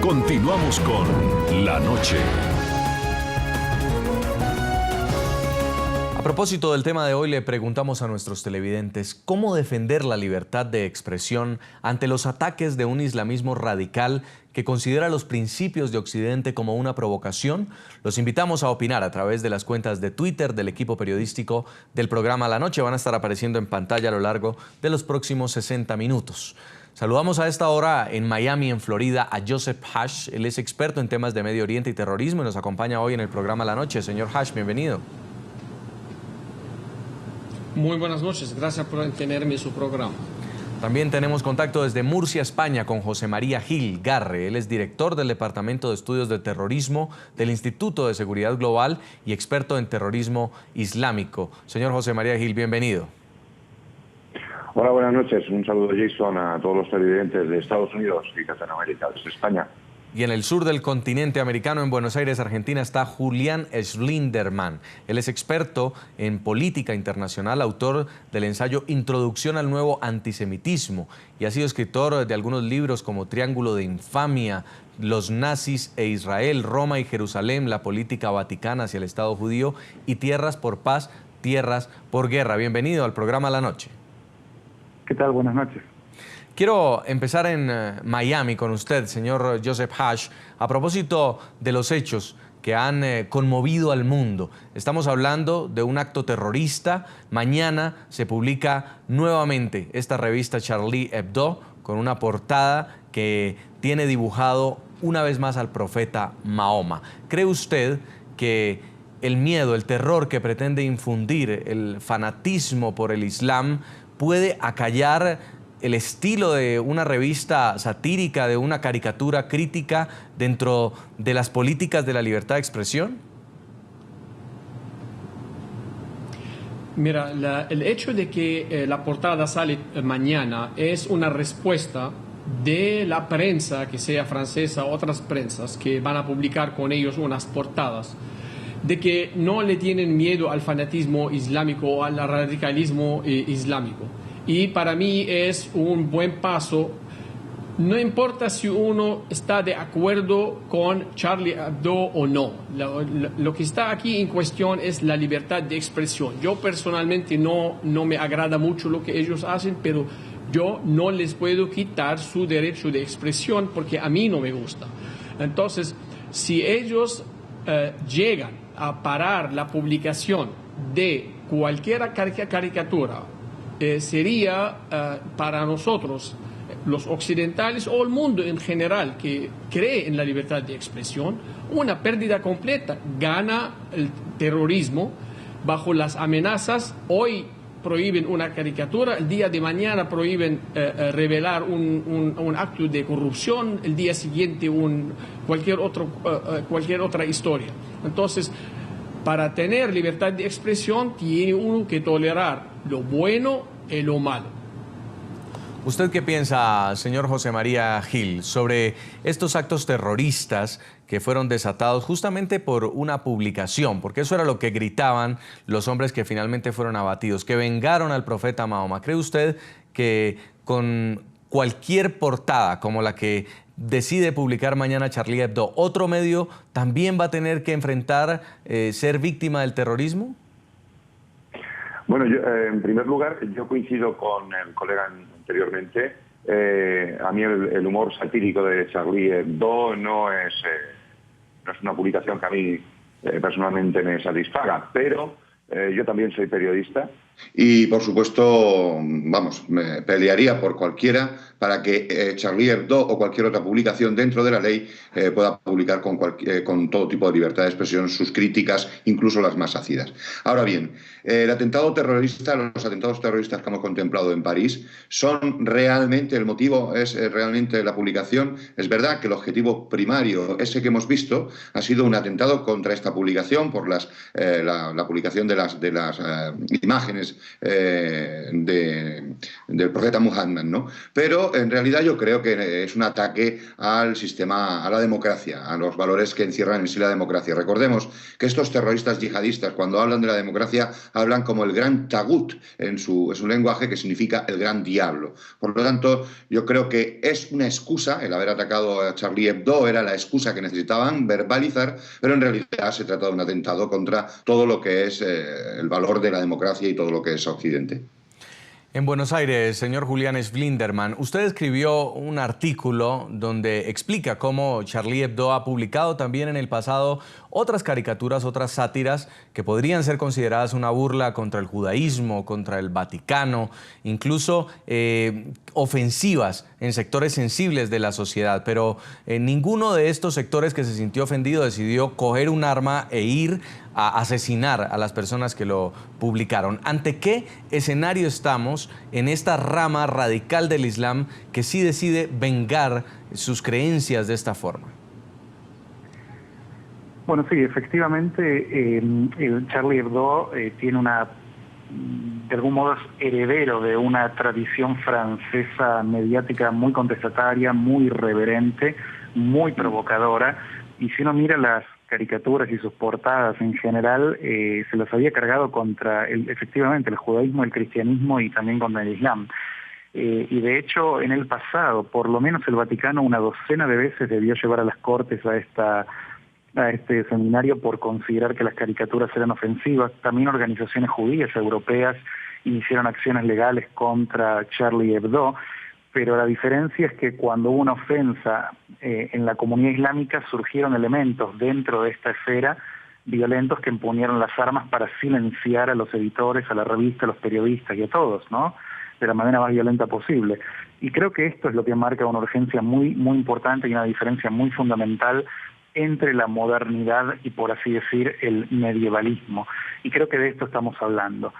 Continuamos con La Noche. A propósito del tema de hoy, le preguntamos a nuestros televidentes cómo defender la libertad de expresión ante los ataques de un islamismo radical que considera los principios de Occidente como una provocación. Los invitamos a opinar a través de las cuentas de Twitter del equipo periodístico del programa La Noche. Van a estar apareciendo en pantalla a lo largo de los próximos 60 minutos. Saludamos a esta hora en Miami, en Florida, a Joseph Hash. Él es experto en temas de Medio Oriente y terrorismo y nos acompaña hoy en el programa La Noche. Señor Hash, bienvenido. Muy buenas noches, gracias por tenerme en su programa. También tenemos contacto desde Murcia, España, con José María Gil Garre. Él es director del Departamento de Estudios de Terrorismo del Instituto de Seguridad Global y experto en terrorismo islámico. Señor José María Gil, bienvenido. Hola, buenas noches. Un saludo, Jason, a todos los televidentes de Estados Unidos y Latinoamérica, desde España. Y en el sur del continente americano, en Buenos Aires, Argentina, está Julián Schlinderman. Él es experto en política internacional, autor del ensayo Introducción al Nuevo Antisemitismo y ha sido escritor de algunos libros como Triángulo de Infamia, Los nazis e Israel, Roma y Jerusalén, la política vaticana hacia el Estado judío y Tierras por paz, tierras por guerra. Bienvenido al programa La Noche. ¿Qué tal? Buenas noches. Quiero empezar en Miami con usted, señor Joseph Hash, a propósito de los hechos que han conmovido al mundo. Estamos hablando de un acto terrorista. Mañana se publica nuevamente esta revista Charlie Hebdo con una portada que tiene dibujado una vez más al profeta Mahoma. ¿Cree usted que el miedo, el terror que pretende infundir, el fanatismo por el Islam puede acallar el estilo de una revista satírica, de una caricatura crítica dentro de las políticas de la libertad de expresión? Mira, el hecho de que la portada sale mañana es una respuesta de la prensa, que sea francesa o otras prensas, que van a publicar con ellos unas portadas, de que no le tienen miedo al fanatismo islámico o al radicalismo islámico. Y para mí es un buen paso. No importa si uno está de acuerdo con Charlie Hebdo o no. Lo que está aquí en cuestión es la libertad de expresión. Yo personalmente no me agrada mucho lo que ellos hacen, pero yo no les puedo quitar su derecho de expresión porque a mí no me gusta. Entonces, si ellos llegan a parar la publicación de cualquier caricatura, sería para nosotros, los occidentales o el mundo en general que cree en la libertad de expresión, una pérdida completa. Gana el terrorismo bajo las amenazas. Hoy prohíben una caricatura, el día de mañana prohíben revelar un acto de corrupción, el día siguiente cualquier otra historia. Entonces, para tener libertad de expresión tiene uno que tolerar lo bueno y lo malo. ¿Usted qué piensa, señor José María Gil, sobre estos actos terroristas que fueron desatados justamente por una publicación? Porque eso era lo que gritaban los hombres que finalmente fueron abatidos, que vengaron al profeta Mahoma. ¿Cree usted que con cualquier portada como la que decide publicar mañana Charlie Hebdo, otro medio también va a tener que enfrentar ser víctima del terrorismo? Bueno, yo, en primer lugar, yo coincido con el colega anteriormente. A mí el humor satírico de Charlie Hebdo no es una publicación que a mí personalmente me satisfaga, pero yo también soy periodista. Y, por supuesto, vamos, me pelearía por cualquiera para que Charlie Hebdo o cualquier otra publicación dentro de la ley pueda publicar con todo tipo de libertad de expresión sus críticas, incluso las más ácidas. Ahora bien, los atentados terroristas que hemos contemplado en París son realmente, el motivo es realmente la publicación. Es verdad que el objetivo primario, ese que hemos visto, ha sido un atentado contra esta publicación por la publicación de las imágenes imágenes del profeta Muhammad, ¿no? Pero en realidad yo creo que es un ataque al sistema, a la democracia, a los valores que encierran en sí la democracia. Recordemos que estos terroristas yihadistas, cuando hablan de la democracia, hablan como el gran tagut es un lenguaje que significa el gran diablo. Por lo tanto, yo creo que es una excusa, el haber atacado a Charlie Hebdo era la excusa que necesitaban verbalizar, pero en realidad se trata de un atentado contra todo lo que es el valor de la democracia y todo lo que es Occidente. En Buenos Aires, señor Julián Sblinderman, usted escribió un artículo donde explica cómo Charlie Hebdo ha publicado también en el pasado otras caricaturas, otras sátiras que podrían ser consideradas una burla contra el judaísmo, contra el Vaticano, incluso ofensivas en sectores sensibles de la sociedad. Pero ninguno de estos sectores que se sintió ofendido decidió coger un arma e ir a asesinar a las personas que lo publicaron. ¿Ante qué escenario estamos en esta rama radical del Islam que sí decide vengar sus creencias de esta forma? Bueno, sí, efectivamente, el Charlie Hebdo tiene de algún modo es heredero de una tradición francesa mediática muy contestataria, muy irreverente, muy provocadora, y si uno mira las caricaturas y sus portadas en general, se las había cargado contra, efectivamente, el judaísmo, el cristianismo y también contra el Islam. Y de hecho, en el pasado, por lo menos el Vaticano una docena de veces debió llevar a las cortes a este seminario por considerar que las caricaturas eran ofensivas. También organizaciones judías europeas iniciaron acciones legales contra Charlie Hebdo, pero la diferencia es que cuando hubo una ofensa en la comunidad islámica surgieron elementos dentro de esta esfera violentos que empuñaron las armas para silenciar a los editores, a la revista, a los periodistas y a todos, ¿no?, de la manera más violenta posible. Y creo que esto es lo que marca una urgencia muy, muy importante y una diferencia muy fundamental entre la modernidad y, por así decir, el medievalismo. Y creo que de esto estamos hablando.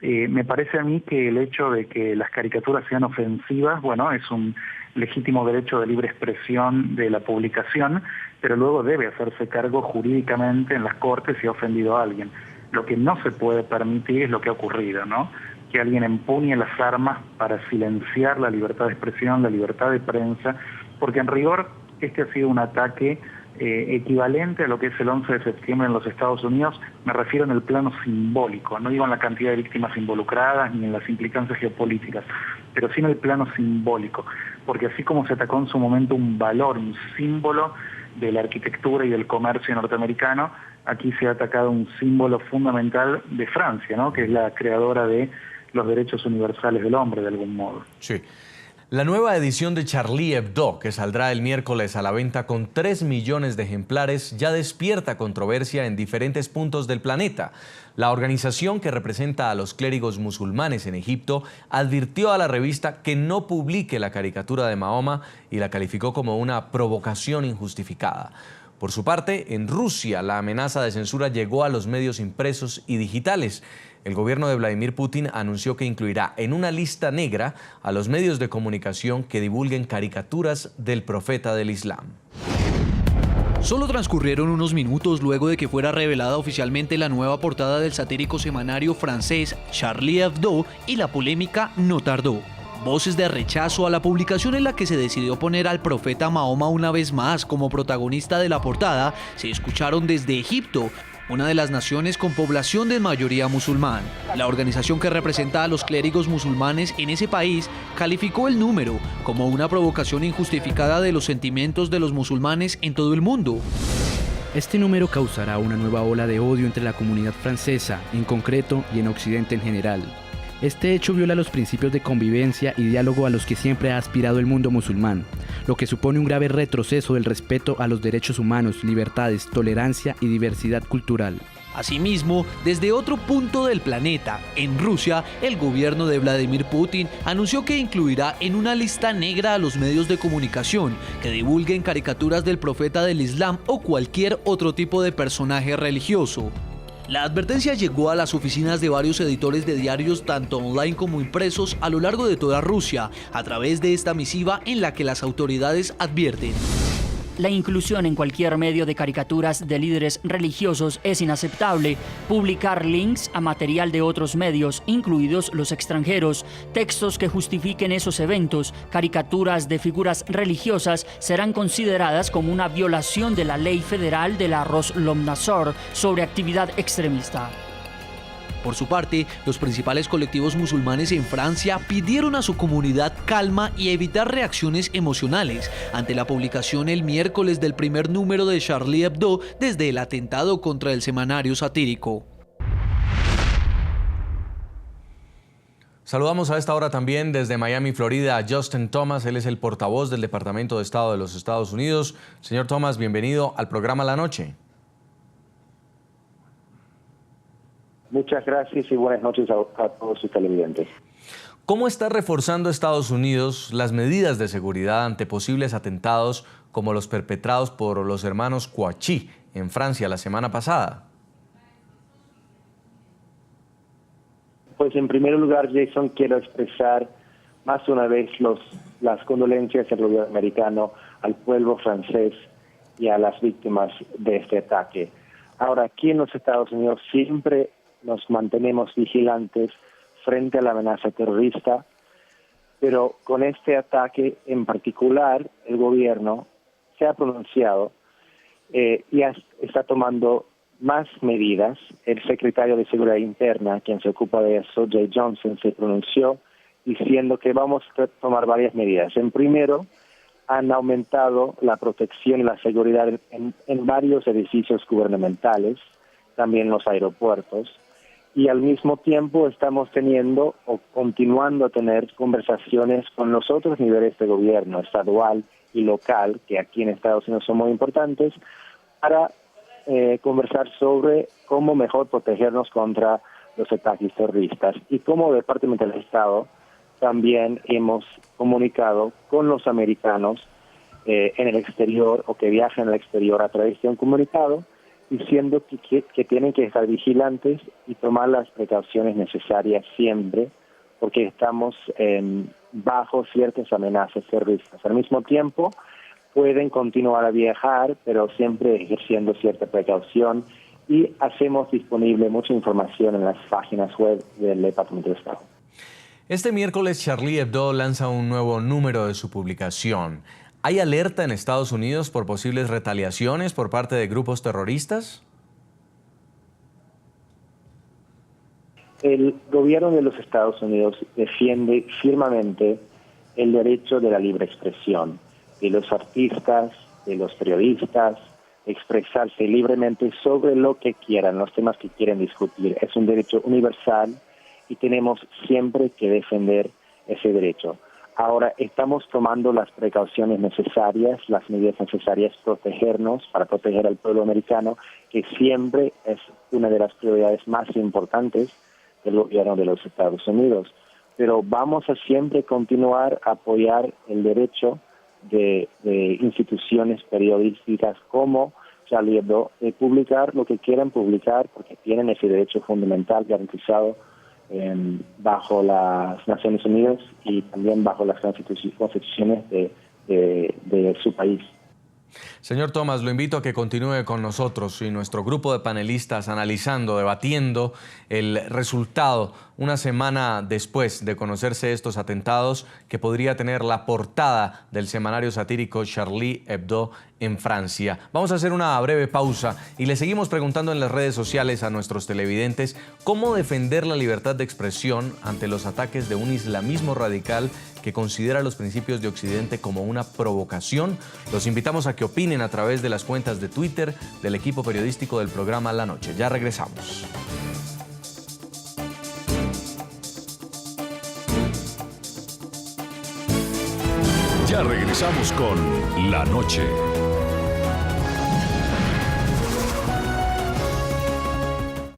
Me parece a mí que el hecho de que las caricaturas sean ofensivas, bueno, es un legítimo derecho de libre expresión de la publicación, pero luego debe hacerse cargo jurídicamente en las cortes si ha ofendido a alguien. Lo que no se puede permitir es lo que ha ocurrido, ¿no?, que alguien empuñe las armas para silenciar la libertad de expresión, la libertad de prensa, porque en rigor este ha sido un ataque equivalente a lo que es el 11 de septiembre en los Estados Unidos. Me refiero en el plano simbólico, no digo en la cantidad de víctimas involucradas ni en las implicancias geopolíticas, pero sí en el plano simbólico, porque así como se atacó en su momento un valor, un símbolo de la arquitectura y del comercio norteamericano, aquí se ha atacado un símbolo fundamental de Francia, ¿no?, que es la creadora de los derechos universales del hombre, de algún modo. Sí. La nueva edición de Charlie Hebdo, que saldrá el miércoles a la venta con 3 millones de ejemplares, ya despierta controversia en diferentes puntos del planeta. La organización que representa a los clérigos musulmanes en Egipto advirtió a la revista que no publique la caricatura de Mahoma y la calificó como una provocación injustificada. Por su parte, en Rusia, la amenaza de censura llegó a los medios impresos y digitales. El gobierno de Vladimir Putin anunció que incluirá en una lista negra a los medios de comunicación que divulguen caricaturas del profeta del Islam. Solo transcurrieron unos minutos luego de que fuera revelada oficialmente la nueva portada del satírico semanario francés Charlie Hebdo y la polémica no tardó. Voces de rechazo a la publicación en la que se decidió poner al profeta Mahoma una vez más como protagonista de la portada se escucharon desde Egipto, una de las naciones con población de mayoría musulmán. La organización que representa a los clérigos musulmanes en ese país calificó el número como una provocación injustificada de los sentimientos de los musulmanes en todo el mundo. Este número causará una nueva ola de odio entre la comunidad francesa, en concreto, y en Occidente en general. Este hecho viola los principios de convivencia y diálogo a los que siempre ha aspirado el mundo musulmán, lo que supone un grave retroceso del respeto a los derechos humanos, libertades, tolerancia y diversidad cultural. Asimismo, desde otro punto del planeta, en Rusia, el gobierno de Vladimir Putin anunció que incluirá en una lista negra a los medios de comunicación que divulguen caricaturas del profeta del Islam o cualquier otro tipo de personaje religioso. La advertencia llegó a las oficinas de varios editores de diarios tanto online como impresos a lo largo de toda Rusia, a través de esta misiva en la que las autoridades advierten: La inclusión en cualquier medio de caricaturas de líderes religiosos es inaceptable. Publicar links a material de otros medios, incluidos los extranjeros, textos que justifiquen esos eventos, caricaturas de figuras religiosas, serán consideradas como una violación de la ley federal de la Roslomnasor sobre actividad extremista. Por su parte, los principales colectivos musulmanes en Francia pidieron a su comunidad calma y evitar reacciones emocionales ante la publicación el miércoles del primer número de Charlie Hebdo desde el atentado contra el semanario satírico. Saludamos a esta hora también desde Miami, Florida, a Justin Thomas. Él es el portavoz del Departamento de Estado de los Estados Unidos. Señor Thomas, bienvenido al programa La Noche. Muchas gracias y buenas noches a todos sus televidentes. ¿Cómo está reforzando Estados Unidos las medidas de seguridad ante posibles atentados como los perpetrados por los hermanos Kouachi en Francia la semana pasada? Pues en primer lugar, Jason, quiero expresar más una vez las condolencias del gobierno americano al pueblo francés y a las víctimas de este ataque. Ahora, aquí en los Estados Unidos siempre nos mantenemos vigilantes frente a la amenaza terrorista, pero con este ataque en particular el gobierno se ha pronunciado y está tomando más medidas. El secretario de Seguridad Interna, quien se ocupa de eso, Jay Johnson, se pronunció diciendo que vamos a tomar varias medidas. En primero, han aumentado la protección y la seguridad en varios edificios gubernamentales, también los aeropuertos, y al mismo tiempo estamos teniendo o continuando a tener conversaciones con los otros niveles de gobierno, estadual y local, que aquí en Estados Unidos son muy importantes, para conversar sobre cómo mejor protegernos contra los ataques terroristas. Y como Departamento del Estado también hemos comunicado con los americanos en el exterior o que viajan al exterior a través de un comunicado diciendo que tienen que estar vigilantes y tomar las precauciones necesarias siempre porque estamos bajo ciertas amenazas terroristas. Al mismo tiempo, pueden continuar a viajar, pero siempre ejerciendo cierta precaución y hacemos disponible mucha información en las páginas web del Departamento de Estado. Este miércoles Charlie Hebdo lanza un nuevo número de su publicación. ¿Hay alerta en Estados Unidos por posibles retaliaciones por parte de grupos terroristas? El gobierno de los Estados Unidos defiende firmemente el derecho de la libre expresión de los artistas, de los periodistas, expresarse libremente sobre lo que quieran, los temas que quieren discutir. Es un derecho universal y tenemos siempre que defender ese derecho. Ahora estamos tomando las precauciones necesarias, las medidas necesarias, protegernos, para proteger al pueblo americano, que siempre es una de las prioridades más importantes del gobierno de los Estados Unidos. Pero vamos a siempre continuar a apoyar el derecho de instituciones periodísticas como Charlie Hebdo de publicar lo que quieran publicar, porque tienen ese derecho fundamental garantizado bajo las Naciones Unidas y también bajo las constituciones de su país. Señor Thomas, lo invito a que continúe con nosotros y nuestro grupo de panelistas analizando, debatiendo el resultado una semana después de conocerse estos atentados que podría tener la portada del semanario satírico Charlie Hebdo en Francia. Vamos a hacer una breve pausa y le seguimos preguntando en las redes sociales a nuestros televidentes cómo defender la libertad de expresión ante los ataques de un islamismo radical que considera los principios de Occidente como una provocación. Los invitamos a que opinen a través de las cuentas de Twitter del equipo periodístico del programa La Noche. Ya regresamos. Ya regresamos con La Noche.